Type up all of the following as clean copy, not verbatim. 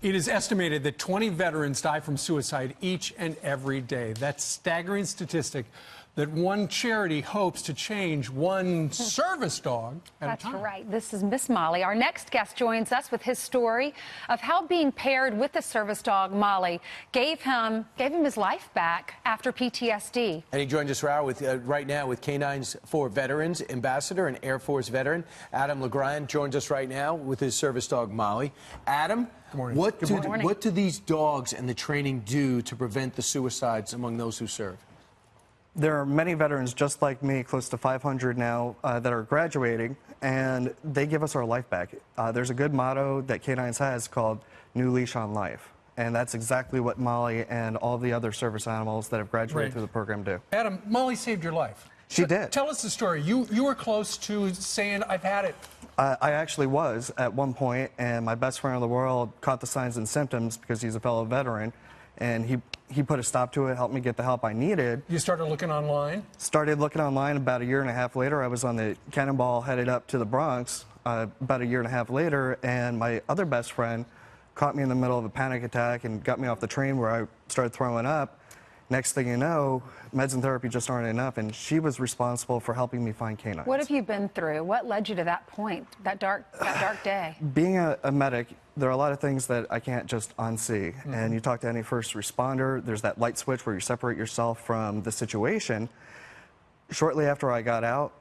It is estimated that 20 veterans die from suicide each and every day. That's a staggering statistic that one charity hopes to change one service dog at a time. That's right. This is Miss Molly. Our next guest joins us with his story of how being paired with the service dog, Molly, gave him his life back after PTSD. And he joins us right now with Canines for Veterans Ambassador and Air Force veteran Adam LeGrand joins us right now with his service dog, Molly. Adam, good morning. What do these dogs and the training do to prevent the suicides among those who serve? There are many veterans just like me, close to 500 now, that are graduating, and they give us our life back. There's a good motto that Canines has called New Leash on Life, and that's exactly what Molly and all the other service animals that have graduated through the program do. Adam, Molly saved your life. She did. Tell us the story. You were close to saying, I've had it. I actually was at one point, and my best friend in the world caught the signs and symptoms because he's a fellow veteran, and he put a stop to it, helped me get the help I needed. You started looking online? Started looking online about a year and a half later. I was on the Cannonball headed up to the Bronx about a year and a half later, and my other best friend caught me in the middle of a panic attack and got me off the train where I started throwing up. Next thing you know, meds and therapy just aren't enough, and she was responsible for helping me find canines. What have you been through? What led you to that point, that dark day? Being a medic, there are a lot of things that I can't just unsee. And you talk to any first responder, there's that light switch where you separate yourself from the situation. Shortly after I got out,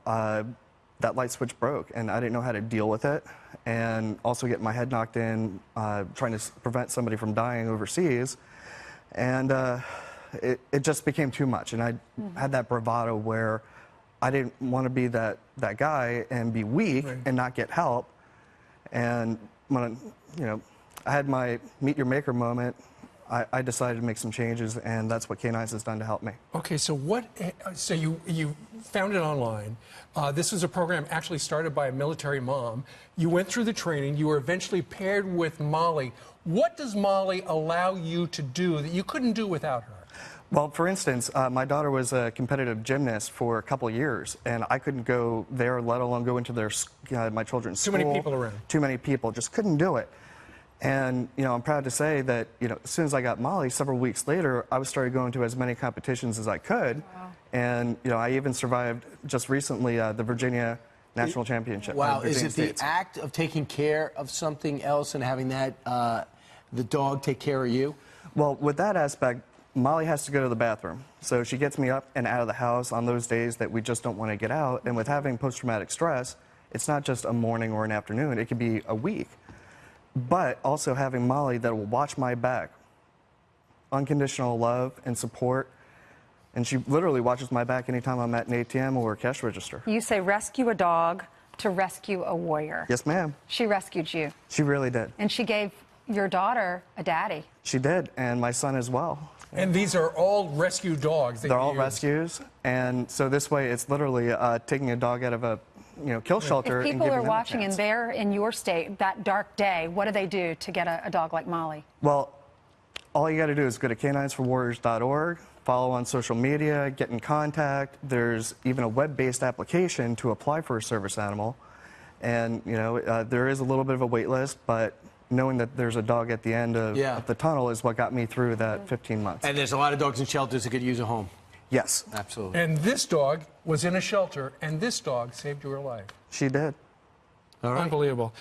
that light switch broke, and I didn't know how to deal with it. And also getting my head knocked in, trying to prevent somebody from dying overseas. And it just became too much, and I had that bravado where I didn't want to be that guy and be weak and not get help. And when I had my meet your maker moment, I decided to make some changes, and that's what Canines has done to help me. Okay, so so you found it online. This was a program actually started by a military mom. You went through the training. You were eventually paired with Molly. What does Molly allow you to do that you couldn't do without her? Well, for instance, my daughter was a competitive gymnast for a couple of years, and I couldn't go there, let alone go into my children's school. Too many people around. Too many people, just couldn't do it. And, I'm proud to say that, as soon as I got Molly, several weeks later, I started going to as many competitions as I could. Wow. And, I even survived just recently the Virginia National Championship. Wow, is it the act of taking care of something else and having that, the dog take care of you? Well, with that aspect, Molly has to go to the bathroom, so she gets me up and out of the house on those days that we just don't want to get out. And with having post-traumatic stress, it's not just a morning or an afternoon, it could be a week. But also having Molly that will watch my back, unconditional love and support, and she literally watches my back anytime I'm at an ATM or a cash register. You say rescue a dog to rescue a warrior. Yes, ma'am. She rescued you. She really did. And she gave your daughter a daddy. She did, and my son as well. And these are all rescue dogs. They're all rescues, and so this way it's literally taking a dog out of a kill shelter. If people are watching and they're in your state that dark day, what do they do to get a dog like Molly? Well, all you got to do is go to caninesforwarriors.org, follow on social media, get in contact. There's even a web-based application to apply for a service animal, and there is a little bit of a wait list, but knowing that there's a dog at the end of the tunnel is what got me through that 15 months. And there's a lot of dogs in shelters that could use a home. Yes. Absolutely. And this dog was in a shelter, and this dog saved your life. She did. All right. Unbelievable.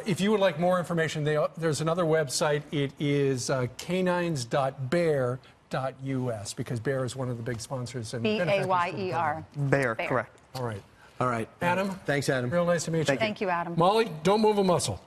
If you would like more information, there's another website. It is canines.bayer.us, because Bayer is one of the big sponsors. And B-A-Y-E-R. Bayer, correct. All right. All right. Adam. Thanks, Adam. Real nice to meet you. Thank you, Adam. Molly, don't move a muscle.